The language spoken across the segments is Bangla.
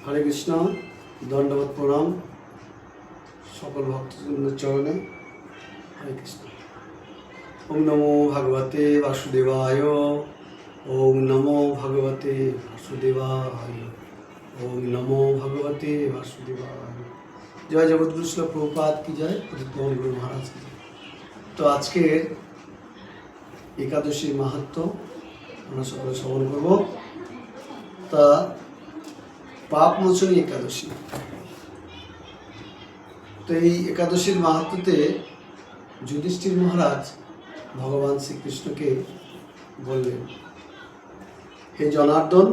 हरे कृष्ण दंडवत प्रणाम सकल भक्तजनদের चरणे हरे कृष्ण। ओम नमो भगवते वासुदेवाय। ओम नमो भगवते वासुदेवाय। ओम नमो भगवते वासुदेवाय। जय जगद्गुरु श्रील प्रभुपाद की जय, पतित पावन गुरु महाराज की जय। तो आजकेर एकादशी माहात्म्य আমরা সকলে শ্রবণ করব। তা পাপ মোচনী একাদশী। তো এই একাদশীর মাহাত্ম্যতে যুধিষ্ঠির মহারাজ ভগবান শ্রীকৃষ্ণকে বললেন, হে জনার্দন,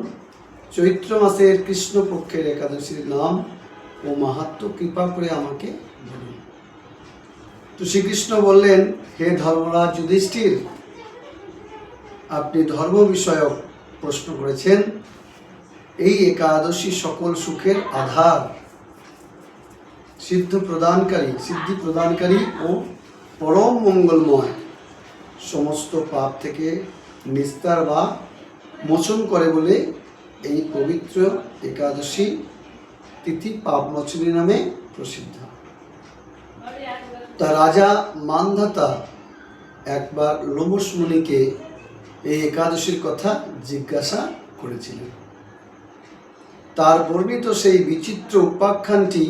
চৈত্র মাসের কৃষ্ণপক্ষের একাদশীর নাম ও মাহাত্ম্য কৃপা করে আমাকে বলুন। তো শ্রীকৃষ্ণ বললেন, হে ধর্মরাজ যুধিষ্ঠির, আপনি ধর্ম বিষয়ক প্রশ্ন করেছেন। এই একাদশী সকল সুখের আধার, সিদ্ধি প্রদানকারী ও পরম মঙ্গলময়, সমস্ত পাপ থেকে নিস্তার বা মোচন করে বলে এই পবিত্র একাদশী তিথি পাপ মোচনী নামে প্রসিদ্ধ। তা রাজা মান্ধাতা একবার লোমশ মুনিকে এই একাদশীর কথা জিজ্ঞাসা করেছিলেন। তার বর্ণিত সেই বিচিত্র উপাখ্যানটি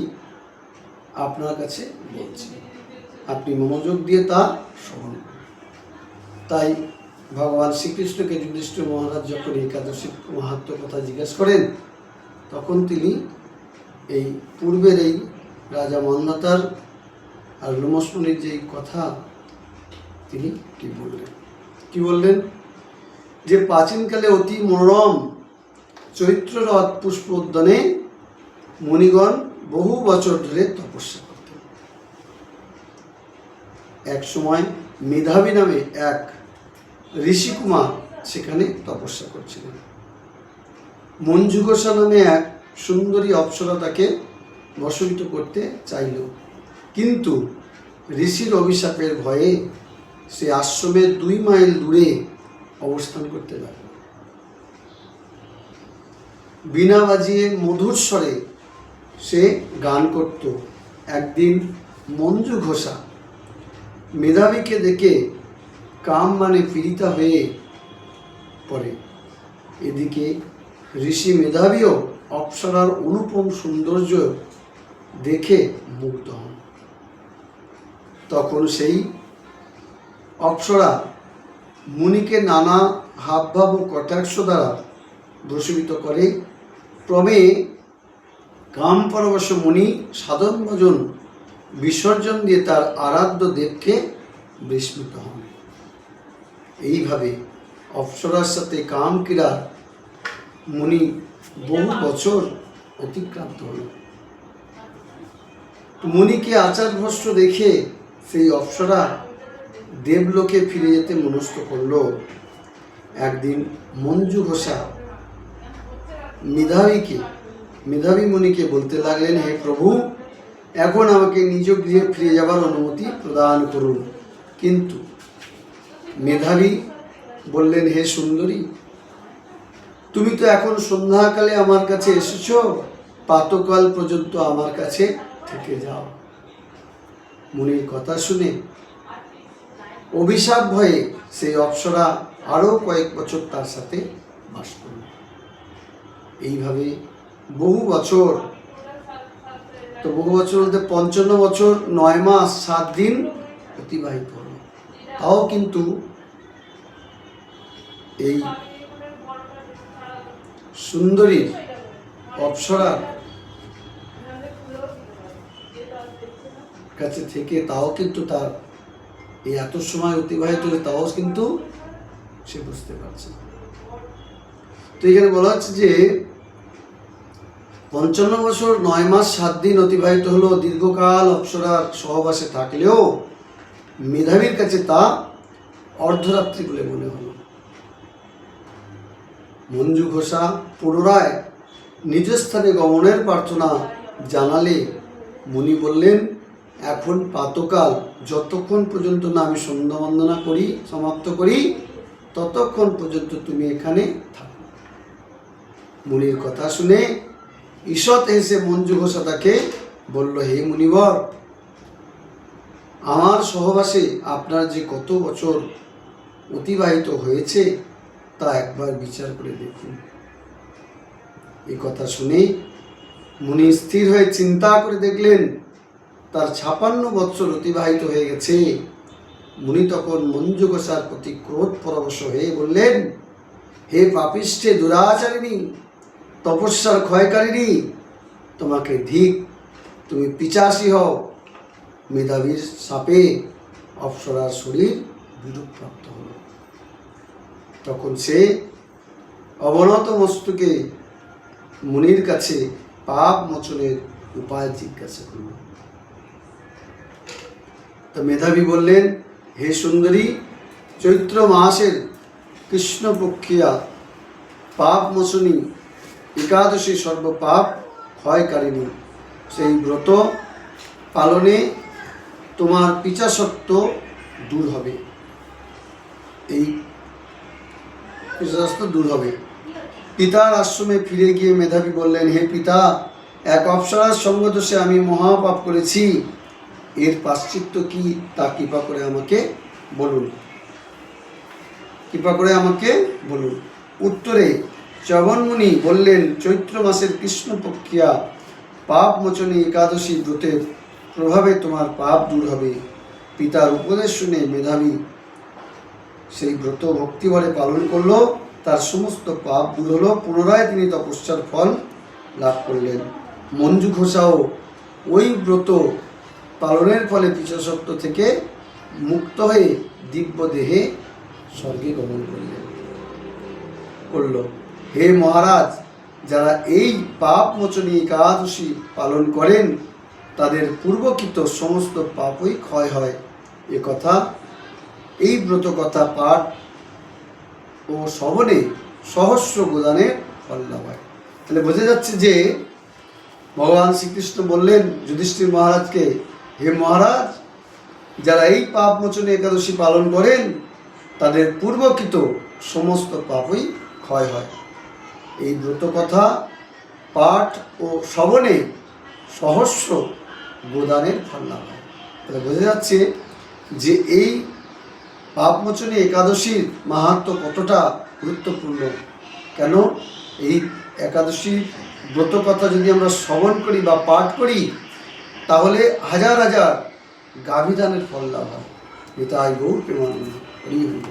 আপনার কাছে বলছি, আপনি মনোযোগ দিয়ে তা শ্রবণ করুন। তাই ভগবান শ্রীকৃষ্ণকে যুধিষ্ঠির মহারাজ যখন একাদশীর মাহাত্ম্য কথা জিজ্ঞাসা করেন, তখন তিনি এই পূর্বের এই রাজা মান্ধাতার আর লোমশ মুনির যে কথা তিনি কি বললেন যে প্রাচীনকালে অতি মনোরম চৈত্র রথ পুষ্প উদ্যানে মুনিগণ বহু বছর ধরে তপস্যা করতেন। এক সময় মেধাবী নামে এক ঋষিকুমার সেখানে তপস্যা করছিলেন। মঞ্জুঘোষা নামে এক সুন্দরী অপ্সরা তাকে বশীভূত করতে চাইল, কিন্তু ঋষির অভিশাপের ভয়ে সে আশ্রমের 2 মাইল দূরে অবস্থান করতে লাগল। বীণা বাজিয়ে মধুর স্বরে সে গান করত। একদিন মঞ্জু ঘোষা মেধাবীকে দেখে কাম মানে পীড়িতা হয়ে পড়ে। এদিকে ঋষি মেধাবীও অপ্সরার অনুপম সৌন্দর্য দেখে মুগ্ধ হন। তখন সেই অপ্সরা মুনিকে নানা হাবভাব ও কটাক্ষ দ্বারা বশীভূত করে। ক্রমে কাম পরবশ মুনি সাধন ভজন বিসর্জন দিয়ে তার আরাধ্য দেবকে বিস্মৃত হন। এইভাবে অপ্সরার সাথে কাম ক্রীড়া মুনি বহু বছর অতিক্রান্ত হল। মুনিকে আচারভ্রষ্ট দেখে সেই অপ্সরা দেবলোকে ফিরে যেতে মনস্থ করল। একদিন মঞ্জু ঘোষা মেধাবী মুনিকে বলতে লাগলেন, হে প্রভু, এখন আমাকে নিজ গৃহে ফিরে যাবার অনুমতি প্রদান করুন। কিন্তু মেধাবী বললেন, হে সুন্দরী, তুমি তো এখন সন্ধ্যাকালে আমার কাছে এসেছ, প্রাতঃকাল পর্যন্ত আমার কাছে থেকে যাও। মুনির কথা শুনে অভিশাপ ভয়ে সেই অপ্সরা আরও কয়েক বছর তার সাথে বাস করল। এইভাবে বহু বছর বলতে 55 বছর 9 মাস 7 দিন অতিবাহিত হল। তাও কিন্তু এই সুন্দরী অপ্সরার কাছে থেকে তাও কিন্তু তার এই এত সময় অতিবাহিত হলে তাও কিন্তু সে বুঝতে পারছে। তো এখানে বলা হচ্ছে যে 55 বছর 9 মাস 7 দিন অতিবাহিত হলো। দীর্ঘকাল অপ্সরার সহবাসে থাকলেও মেধাবীর কাছে তা অর্ধরাত্রি বলে মনে হলো। মঞ্জু ঘোষা পুনরায় নিজ স্থানে গমনের প্রার্থনা জানালে মুনি বললেন, এখন প্রাতঃকাল, যতক্ষণ পর্যন্ত না আমি সন্ধ্যা বন্দনা সমাপ্ত করি ততক্ষণ পর্যন্ত তুমি এখানে থাকো। মুনির কথা শুনে ঈষৎ হেসে মঞ্জু ঘোষা তাকে বলল, হে মুনিবর, আমার সহবাসে আপনার যে কত বছর অতিবাহিত হয়েছে তা একবার বিচার করে দেখুন। এই কথা শুনে মুনি স্থির হয়ে চিন্তা করে দেখলেন তার 56 বৎসর অতিবাহিত হয়ে গেছে। মুনি তখন মঞ্জু ঘোষার প্রতি ক্রোধ পরবশ হয়ে বললেন, হে পাপিষ্ঠে দুরাচারিণী, তপস্যার ক্ষয়কারিণী, তোমাকে ধিক, তুমি পিচাসী হও। মেধাবীর সাপে অপ্সরার শরীর বিরূপ প্রাপ্ত হল। তখন সে অবনত মস্তকে মুনির কাছে পাপ মোচনের উপায় জিজ্ঞাসা করল। তো মেধাবী বললেন, হে সুন্দরী, চৈত্র মাসের কৃষ্ণপক্ষিয়া পাপ মোচনী একাদশী সর্বপাপ ক্ষয়কারিণী, সেই ব্রত পালনে তোমার পিচাসত্ব দূর হবে। এই পিচাসত্ব দূর হবে। পিতার আশ্রমে ফিরে গিয়ে মেধাবী বললেন, হে পিতা, এক অপ্সরার সঙ্গদোষে আমি মহাপাপ করেছি, এর প্রায়শ্চিত্ত কি তা কৃপা করে আমাকে বলুন। উত্তরে জগন্মুনি বললেন, চৈত্র মাসের কৃষ্ণপক্ষিয়া পাপ মোচনী একাদশী ব্রতের প্রভাবে তোমার পাপ দূর হবে। পিতার উপদেশ শুনে মেধাবী সেই ব্রত ভক্তিভরে পালন করলো, তার সমস্ত পাপ দূর হলো। পুনরায় তিনি তপস্যার ফল লাভ করলেন। মঞ্জু ঘোষাও ওই ব্রত পালনের ফলে পিচাসত্ব থেকে মুক্ত হয়ে দিব্য দেহে স্বর্গে গমন করল। হে মহারাজ, যারা এই পাপ মোচনী একাদশী পালন করেন তাদের পূর্বকৃত সমস্ত পাপই ক্ষয় হয়। এই ব্রত কথা পাঠ ও শ্রবণে সহস্র গোদানের ফল লাভ হয়। তাহলে বোঝা যাচ্ছে যে ভগবান শ্রীকৃষ্ণ বললেন যুধিষ্ঠির মহারাজকে, হে মহারাজ, যারা এই পাপ মোচনী একাদশী পালন করেন তাদের পূর্বকৃত সমস্ত পাপই ক্ষয় হয়। এই ব্রত কথা পাঠ ও শ্রবণে সহস্র গোদানের ফল লাভ হয়। তাহলে বোঝা যাচ্ছে যে এই পাপমোচনী একাদশীর মাহাত্ম্য কতটা গুরুত্বপূর্ণ। কেন? এই একাদশীর ব্রত কথা যদি আমরা শ্রবণ করি বা পাঠ করি তাহলে হাজার হাজার গাভীদানের ফল লাভ হয়। নিতাই গৌর প্রেমানন্দ। হরি হরি।